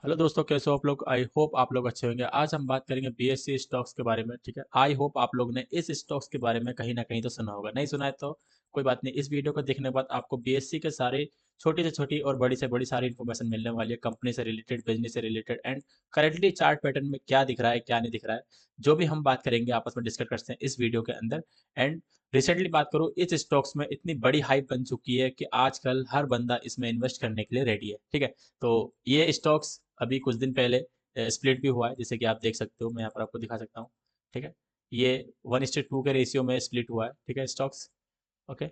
Hello दोस्तों, कैसे हो आप लोग। आई होप आप लोग अच्छे होंगे। आज हम बात करेंगे बीएससी स्टॉक्स के बारे में। ठीक है, आई होप आप लोग ने इस स्टॉक्स के बारे में कहीं ना कहीं तो सुना होगा। नहीं सुना है तो कोई बात नहीं, इस वीडियो को देखने के बाद आपको बीएससी के सारे छोटी से छोटी और बड़ी से बड़ी सारी इन्फॉर्मेशन मिलने वाली है, कंपनी से रिलेटेड, बिजनेस से related, and currently chart pattern में क्या दिख रहा है क्या नहीं दिख रहा है, जो भी हम बात करेंगे आपस में डिस्कस करते हैं इस वीडियो के अंदर। एंड रिसेंटली बात करूँ, इस स्टॉक्स में इतनी बड़ी हाइप बन चुकी है कि आजकल हर बंदा इसमें इन्वेस्ट करने के लिए रेडी है। ठीक है, तो ये स्टॉक्स अभी कुछ दिन पहले स्प्लिट भी हुआ है, जैसे कि आप देख सकते हो। मैं यहाँ पर आपको दिखा सकता हूँ। ठीक है, ये 1:2 के रेशियो में स्प्लिट हुआ है। ठीक है, स्टॉक्स। ओके,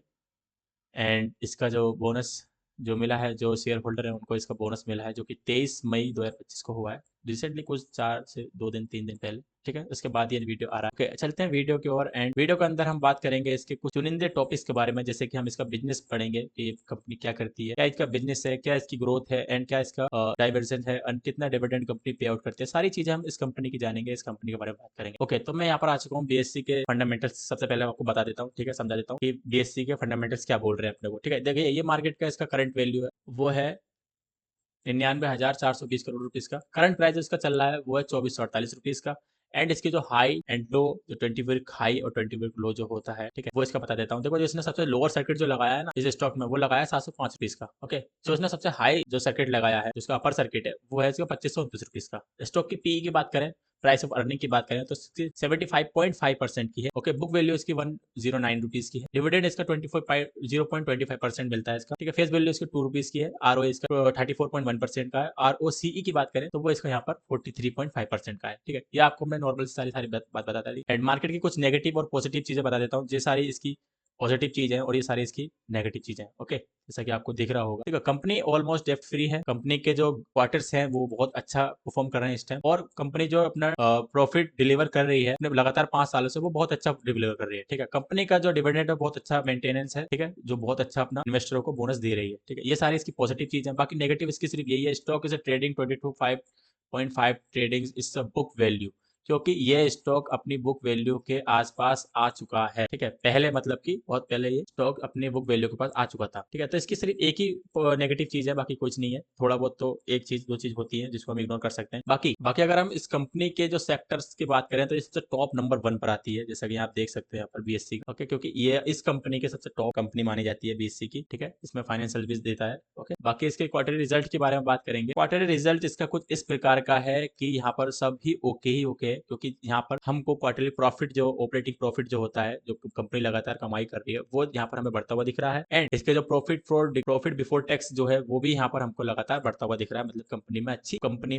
एंड इसका जो बोनस जो मिला है, जो शेयर होल्डर है उनको इसका बोनस मिला है, जो कि 23 मई 2025 को हुआ है। रिसेंटली कुछ 4 से 2 दिन 3 दिन पहले। ठीक है, उसके बाद ये वीडियो आ रहा है। ओके, चलते हैं वीडियो की ओर। एंड वीडियो के अंदर हम बात करेंगे इसके कुछ चुनिंदे टॉपिक्स के बारे में, जैसे कि हम इसका बिजनेस पढ़ेंगे कि ये कंपनी क्या करती है, क्या इसका बिजनेस है, क्या इसकी ग्रोथ है, एंड क्या इसका डाइवर्जन है, एंड कितना डिविडेंड कंपनी पे आउट करती है। सारी चीजें हम इस कंपनी की जानेंगे, इस कंपनी के बारे में बात करेंगे। ओके, तो मैं यहाँ पर आ चुका हूँ बीएससी के फंडामेंटल्स। सबसे पहले आपको बता देता हूँ, ठीक है, समझा देता हूँ कि बीएससी के फंडामेंटल्स क्या बोल रहे हैं अपने को। ठीक है, देखिए ये मार्केट का इसका करंट वैल्यू है, वो है 99,420 करोड़ रुपीज का। करंट प्राइस इसका चल रहा है वो है 2448 रुपीज का। एंड इसकी जो हाई एंड लो, जो 20 वीक हाई और 20 वीक लो जो होता है, ठीक है, वो इसका बता देता हूँ। देखो, जो इसने सबसे लोअर सर्किट जो लगाया है ना इस स्टॉक में, वो लगाया है 705 रुपीज का। ओके, जो इसने सबसे हाई जो सर्किट लगाया है, जिसका अपर सर्किट है, वो है इसका 2529 रुपीज का। स्टॉक की पीई की बात करें, प्राइस ऑफ अर्निंग की बात करें, तो 75.5% की है। ओके, बुक वैल्यू इसकी 109 रुपीज की है। डिविडेंड इसका 0.25% मिलता है इसका। ठीक है, फेस वैल्यू इसकी 2 रुपीज की है। आर इसका 34.1% का है। आर की बात करें तो वो इसका यहाँ पर 43.5% का है। ठीक है, ये आपको मैं नॉर्मल सारी सारी बात बताता थी। एंड मार्केट की कुछ नेगेटिव और पॉजिटिव चीजें बता देता हूँ। ये सारी इसकी पॉजिटिव चीज है और ये सारी इसकी नेगेटिव चीजें हैं। ओके, जैसा कि आपको दिख रहा होगा। ठीक है, कंपनी ऑलमोस्ट डेप्ट फ्री है। कंपनी के जो क्वार्टर्स हैं वो बहुत अच्छा परफॉर्म कर रहे हैं इस टाइम, और कंपनी जो अपना प्रॉफिट डिलीवर कर रही है लगातार 5 सालों से, वो बहुत अच्छा डिलीवर कर रही है। ठीक है, कंपनी का जो डिविडेंड है बहुत अच्छा मेंटेनेंस है। ठीक है, जो बहुत अच्छा अपना इन्वेस्टरों को बोनस दे रही है। ठीक है, ये सारी इसकी पॉजिटिव चीज है। बाकी नेगेटिव इसकी सिर्फ यही है, stock is trading 22.5 trading is book value, क्योंकि ये स्टॉक अपनी बुक वैल्यू के आसपास आ चुका है। ठीक है, पहले मतलब कि बहुत पहले ये स्टॉक अपनी बुक वैल्यू के पास आ चुका था। ठीक है, तो इसकी सिर्फ एक ही नेगेटिव चीज है, बाकी कुछ नहीं है। थोड़ा बहुत तो एक चीज दो चीज होती है जिसको हम इग्नोर कर सकते हैं। बाकी बाकी अगर हम इस कंपनी के जो सेक्टर्स की बात करें तो ये सबसे टॉप नंबर 1 पर आती है, जैसा कि आप देख सकते हैं यहाँ पर बीएससी। ओके, क्योंकि ये इस कंपनी के सबसे टॉप कंपनी मानी जाती है बीएससी की। ठीक है, इसमें फाइनेंस सर्विस देता है। ओके, बाकी इसके क्वार्टरली रिजल्ट के बारे में बात करेंगे। क्वार्टरली रिजल्ट इसका कुछ इस प्रकार का है कि यहाँ पर सब ही ओके ही ओके है, क्योंकि यहाँ पर हमको क्वार्टरली प्रॉफिट, जो ऑपरेटिंग प्रॉफिट जो होता है, जो कंपनी लगातार कमाई कर रही है, वो यहाँ पर हमें बढ़ता हुआ दिख रहा है। एंड इसके जो प्रॉफिट बिफोर टैक्स जो है, वो भी यहाँ पर हमको लगातार बढ़ता हुआ दिख रहा है। मतलब कंपनी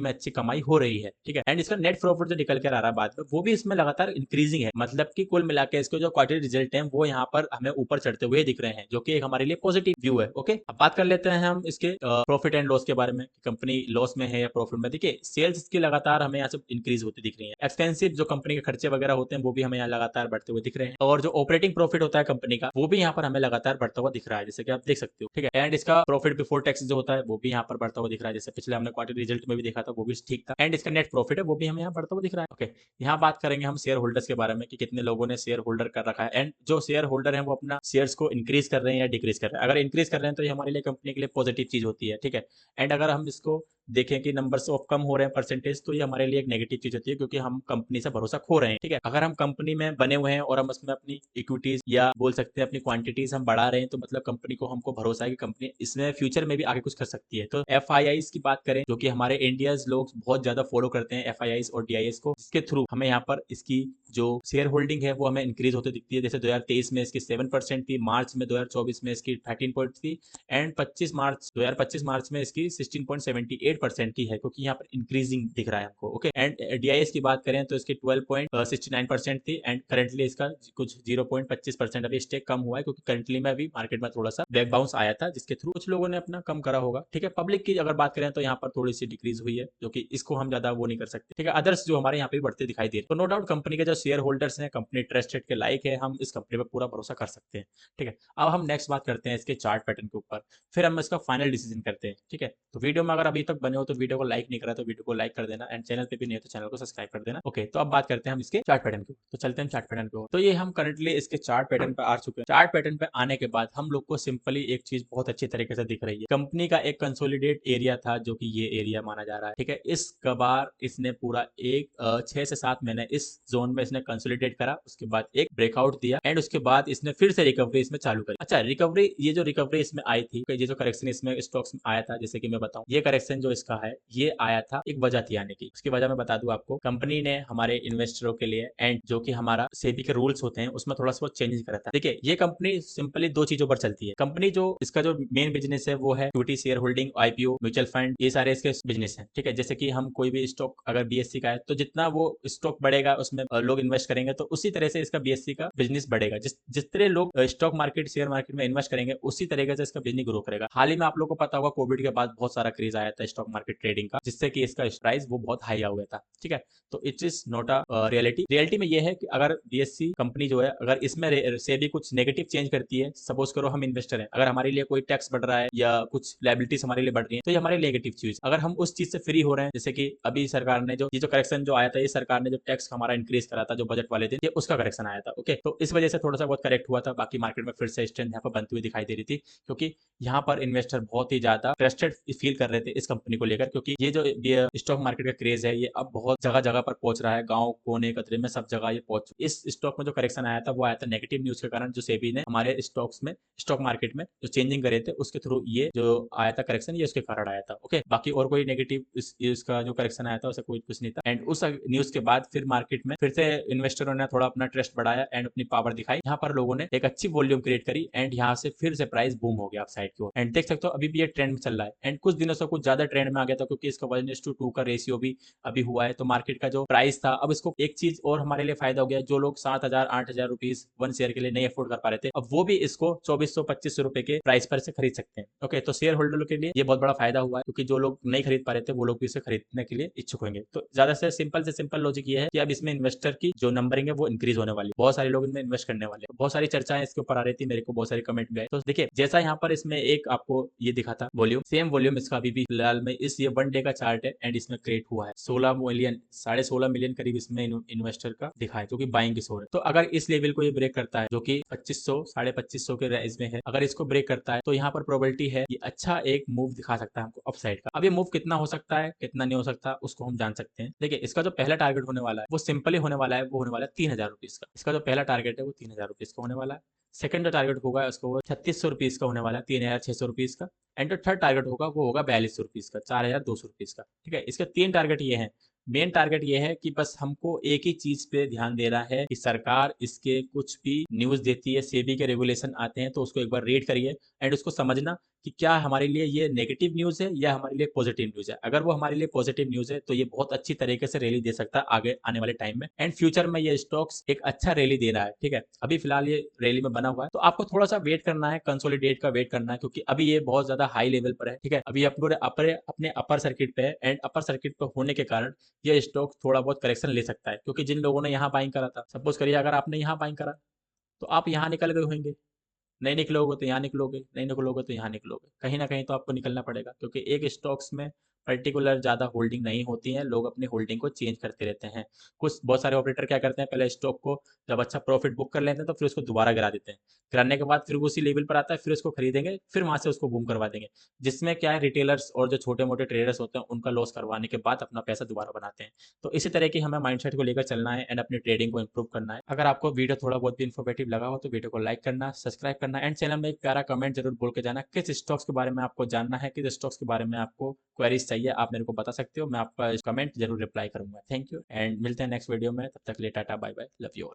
में अच्छी कमाई हो रही है। ठीक है, एंड इसका नेट प्रॉफिट जो निकल कर आ रहा है बाद में, वो भी इसमें लगातार इंक्रीजिंग है। मतलब कि कुल मिला के इसके जो क्वार्टरली रिजल्ट है वो यहाँ पर हमें ऊपर चढ़ते हुए दिख रहे हैं, जो कि एक हमारे लिए पॉजिटिव व्यू है। ओके, अब बात कर लेते हैं हम इसके प्रॉफिट एंड लॉस के बारे में। कंपनी लॉस में है या प्रॉफिट में। देखिए, सेल्स की लगातार हमें यहाँ से इंक्रीज होती दिख रही है। एक्सपेंसिव जो कंपनी के खर्चे वगैरह होते हैं, वो भी हमें यहाँ लगातार बढ़ते हुए दिख रहे हैं। और जो ऑपरेटिंग प्रॉफिट होता है कंपनी का, वो भी यहाँ पर हमें लगातार बढ़ता हुआ दिख रहा है, जैसे कि आप देख सकते हो। ठीक है, एंड इसका प्रॉफिट बिफोर टैक्स जो होता है, वो भी यहाँ पर बढ़ता हुआ दिख रहा है, जैसे पिछले हमने क्वार्टर रिजल्ट में भी देखा था, वो भी ठीक था। एंड इसका नेट प्रॉफिट है, वो भी हमें यहाँ बढ़ता हुआ दिख रहा है। ओके, यहाँ बात करेंगे हम शेयर होल्डर्स के बारे में कि कितने लोगों ने शेयर होल्डर कर रखा है, एंड जो शेयर होल्डर है वो अपना शेयर्स को इंक्रीज कर रहे हैं या डिक्रीज कर रहे हैं। अगर इंक्रीज कर रहे हैं तो ये हमारे लिए, कंपनी के लिए पॉजिटिव चीज होती है। ठीक है, एंड अगर हम इसको देखें कि नंबर्स ऑफ कम हो रहे हैं परसेंटेज, तो ये हमारे लिए एक नेगेटिव चीज होती है, क्योंकि हम कंपनी से भरोसा खो रहे हैं। ठीक है, अगर हम कंपनी में बने हुए हैं और हम उसमें अपनी इक्विटीज या बोल सकते हैं अपनी क्वांटिटीज हम बढ़ा रहे हैं, तो मतलब कंपनी को हमको भरोसा है कि कंपनी इसमें फ्यूचर में भी आगे कुछ कर सकती है। तो एफ की बात करें, जो कि हमारे इंडिया लोग बहुत ज्यादा फॉलो करते हैं एफ और डी को, जिसके थ्रू हमें यहाँ पर इसकी जो शेयर होल्डिंग है वो हमें इंक्रीज होती दिखती है। जैसे 2023 में इसकी 7% थी, मार्च में 2024 में इसकी 13 थी, एंड 2025 मार्च में इसकी 16.78% की है, क्योंकि यहाँ पर इंक्रीजिंग दिख रहा है हमको। ओके, एंड डीआईएस की बात करें तो इसकी 12.69% थी, एंड करंटली इसका कुछ 0.25% अभी स्टेक कम हुआ है, क्योंकि करंटली में अभी मार्केट में थोड़ा सा बैक बाउंस आया था, जिसके थ्रू कुछ लोगों ने अपना कम करा होगा। ठीक है, पब्लिक की अगर बात करें तो यहाँ पर थोड़ी सी डिक्रीज हुई है, जो कि इसको हम ज्यादा वो नहीं कर सकते। ठीक है, अदर्स जो हमारे यहाँ पे बढ़ते दिखाई दे रहे, तो नो डाउट कंपनी का जो शेयर होल्डर्स हैं, कंपनी ट्रस्टेड के लायक है, हम इस कंपनी पर पूरा भरोसा कर सकते हैं। ठीक है, अब हम नेक्स्ट बात करते हैं इसके चार्ट पैटर्न के ऊपर, फिर हम इसका फाइनल डिसीजन करते हैं। ठीक है, तो वीडियो में अगर अभी तक बने हो तो वीडियो को लाइक नहीं करा तो वीडियो को लाइक कर देना, एंड चैनल पे भी नहीं है तो चैनल को सब्सक्राइब कर देना। ओके, तो अब बात करते हैं हम इसके चार्ट पैटर्न की। तो चलते हैं चार्ट पैटर्न पे। तो ये हम करंटली इसके चार्ट पैटर्न पे आ चुके हैं। चार्ट पैटर्न पे आने के बाद हम लोग को सिंपली एक चीज बहुत अच्छी तरीके से दिख रही है, कंपनी का एक कंसोलिडेट एरिया था जो कि ये एरिया माना जा रहा है। ठीक है, इस बार इसने पूरा एक 6 से 7 महीने इस जोन में इसने कंसोलिडेट करा, उसके बाद एक ब्रेकआउट दिया, एंड उसके बाद इसने फिर से रिकवरी इसमें चालू करी। अच्छा, रिकवरी, ये जो रिकवरी इसमें आई थी, ये जो करेक्शन इसमें स्टॉक्स में आया था, जैसे कि मैं बताऊं, ये करेक्शन जो इसका है ये आया था एक वजह थी आने की। उसकी वजह मैं बता दूं आपको, कंपनी ने हमारे इन्वेस्टरों के लिए एंड जो कि हमारा सेबी के रूल्स होते हैं उसमें थोड़ा सा बहुत चेंजेस करा था। देखिए, ये कंपनी सिंपली दो चीजों पर चलती है। कंपनी जो इसका जो मेन बिजनेस है वो है equity share holding, IPO, mutual fund, ये सारे इसके बिजनेस है। ठीक है, जैसे कि हम कोई भी स्टॉक अगर बीएससी का है तो जितना वो स्टॉक बढ़ेगा उसमें लोग इन्वेस्ट करेंगे, तो उसी तरह से इसका बीएससी का बिजनेस बढ़ेगा। जिस तरह लोग स्टॉक मार्केट, शेयर मार्केट में इन्वेस्ट करेंगे उसी तरीके से इसका बिजनेस ग्रो करेगा। हाल ही में आप लोगों को पता होगा, कोविड के बाद बहुत सारा क्रेज आया था स्टॉक मार्केट ट्रेडिंग का, जिससे कि इसका प्राइस वो बहुत हाई आ गया था। ठीक है, तो it is not a reality में ये है कि अगर बीएससी कंपनी जो है अगर इसमें से भी कुछ नेगेटिव चेंज करती है, सपोज करो हम इन्वेस्टर हैं, अगर हमारे लिए कोई टैक्स बढ़ रहा है या कुछ लायबिलिटीज हमारे लिए बढ़ रही है तो ये हमारे नेगेटिव चीज, अगर हम उस चीज से फ्री हो रहे हैं, जैसे कि अभी सरकार ने जो ये जो करेक्शन जो आया था, ये सरकार ने जो टैक्स हमारा इंक्रीज करा था जो बजट वाले दिन, ये उसका करेक्शन आया था। ओके, तो इस वजह से थोड़ा सा बहुत करेक्ट हुआ था। बाकी मार्केट में फिर से स्ट्रेंथ यहाँ पर बनती हुई दिखाई दे रही थी, क्योंकि यहाँ पर इन्वेस्टर बहुत ही ज्यादा ट्रस्टेड फील कर रहे थे इस कंपनी को लेकर, क्योंकि ये जो स्टॉक मार्केट का क्रेज है ये अब बहुत जगह जगह पर पहुंच रहा है, गांव कोने कतरे में सब जगह ये पहुंच। इस स्टॉक में जो करेक्शन आया था वो आया था नेगेटिव न्यूज के कारण, जो सेबी ने हमारे स्टॉक्स में, स्टॉक मार्केट में जो चेंजिंग करे थे उसके थ्रू ये जो आया था करेक्शन, ये उसके कारण आया था। ओके, बाकी और कोई नेगेटिव इसका जो करेक्शन आया था उससे कोई कुछ नहीं था। एंड उस न्यूज के बाद फिर मार्केट में फिर से इन्वेस्टरों ने थोड़ा अपना ट्रस्ट बढ़ाया एंड अपनी पावर दिखाई। यहाँ पर लोगों ने एक अच्छी वॉल्यूम क्रिएट करी एंड यहाँ से फिर से प्राइस बूम हो गया साइड की ओर। एंड देख सकते हो अभी भी ये ट्रेंड में चल रहा है, एंड कुछ दिनों से कुछ ज्यादा ट्रेंड में आ गया था, क्योंकि इसका 1:2 का रेशियो भी अभी हुआ है। तो मार्केट का जो प्राइस था, अब इसको एक चीज और हमारे लिए फायदा हो गया, जो लोग 7,000 8,000 रुपीज वन शेयर के लिए नहीं अफोर्ड कर पा रहे थे, अब वो भी इसको 2400 2500 रुपए के प्राइस पर से खरीद सकते हैं। ओके, तो शेयर होल्डर के लिए ये बहुत बड़ा फायदा हुआ है, क्योंकि जो लोग नहीं खरीद पा रहे थे वो लोग भी इसे खरीदने के लिए इच्छुक होंगे। तो ज्यादा से सिंपल लॉजिक ये है कि अब इसमें इन्वेस्टर की जो नंबरिंग है वो इंक्रीज होने वाली है, बहुत सारे लोग इनमें इन्वेस्ट करने वाले हैं। बहुत सारी चर्चाएं इसके ऊपर आ रही थी, मेरे को बहुत सारे कमेंट भी आए। तो देखिए, जैसा यहाँ पर इसमें एक आपको ये दिखा था वॉल्यूम, सेम वॉल्यूम इसका अभी भी फिलहाल में इस ये 1 डे का चार्ट है एंड इसमें क्रिएट हुआ है 16 मिलियन 16.5 मिलियन करीब इसमें इन्वेस्टर का दिखा है, जो कि बाइंग की सोच है। तो अगर इस लेवल को ये ब्रेक करता है जो कि 2500 2550 के रेंज में है, अगर इसको ब्रेक करता है तो यहाँ पर प्रोबेबिलिटी है ये अच्छा एक मूव दिखा सकता है हमको अपसाइड का। अब ये मूव कितना हो सकता है कितना नहीं हो सकता उसको हम जान सकते हैं। देखिए, इसका जो पहला टारगेट होने वाला है वो सिंपली होने वाला है, वो होने वाला है 3,000 रुपीज का। इसका जो पहला टारगेट है वो 3,000 रुपीज का होने वाला है। सेकंड जो टारगेट होगा उसको वो 3600 रुपीज का होने वाला है, 3,600 रुपीज का। एंड जो थर्ड टारगेट होगा वो होगा 4200 रुपीज का, 4,200 रुपीज का। ठीक है, इसके 3 टारगेट ये है। मेन टारगेट ये है कि बस हमको एक ही चीज पे ध्यान दे रहा है कि सरकार इसके कुछ भी न्यूज देती है, सेबी के रेगुलेशन आते हैं तो उसको एक बार रीड करिए एंड उसको समझना कि क्या हमारे लिए ये नेगेटिव न्यूज है या हमारे लिए पॉजिटिव न्यूज है। अगर वो हमारे लिए पॉजिटिव न्यूज है तो ये बहुत अच्छी तरीके से रैली दे सकता है आगे आने वाले टाइम में, एंड फ्यूचर में ये स्टॉक्स एक अच्छा रैली दे रहा है। ठीक है, अभी फिलहाल ये रैली में बना हुआ है, तो आपको थोड़ा सा वेट करना है, कंसोलिडेट का वेट करना है, क्योंकि अभी ये बहुत ज्यादा हाई लेवल पर है। ठीक है, अभी अपने अपर सर्किट पे है एंड अपर सर्किट पे होने के कारण ये स्टॉक थोड़ा बहुत करेक्शन ले सकता है, क्योंकि जिन लोगों ने यहाँ बाइंग करा था, सपोज करिए अगर आपने यहाँ बाइंग करा तो आप यहाँ निकल गए होंगे, नहीं निकलोगे तो यहाँ निकलोगे, नहीं निकलोगे तो यहाँ निकलोगे, कहीं ना कहीं तो आपको निकलना पड़ेगा, क्योंकि एक स्टॉक्स में पर्टिकुलर ज्यादा होल्डिंग नहीं होती है, लोग अपनी होल्डिंग को चेंज करते रहते हैं। कुछ बहुत सारे ऑपरेटर क्या करते हैं, पहले स्टॉक को जब अच्छा प्रॉफिट बुक कर लेते हैं तो फिर उसको दोबारा गिरा देते हैं, गिराने के बाद फिर वो उसी लेवल पर आता है, फिर उसको खरीदेंगे, फिर वहां से उसको बूम करवा देंगे, जिसमें क्या है रिटेलर्स और जो छोटे मोटे ट्रेडर्स होते हैं उनका लॉस करवाने के बाद अपना पैसा दोबारा बनाते हैं। तो इसी तरह की हमें माइंडसेट को लेकर चलना है एंड अपनी ट्रेडिंग को इंप्रूव करना है। अगर आपको वीडियो थोड़ा बहुत भी इन्फॉर्मेटिव लगा हो तो वीडियो को लाइक करना, सब्सक्राइब करना एंड चैनल में एक प्यारा कमेंट जरूर बोल के जाना, किस स्टॉक्स के बारे में आपको जानना है, किस स्टॉक्स के बारे में आपको क्वेरीज चाहिए, आप मेरे को बता सकते हो, मैं आपका कमेंट जरूर रिप्लाई करूंगा। थैंक यू एंड मिलते हैं नेक्स्ट वीडियो में, तब तक के लिए tata bye bye, love you all.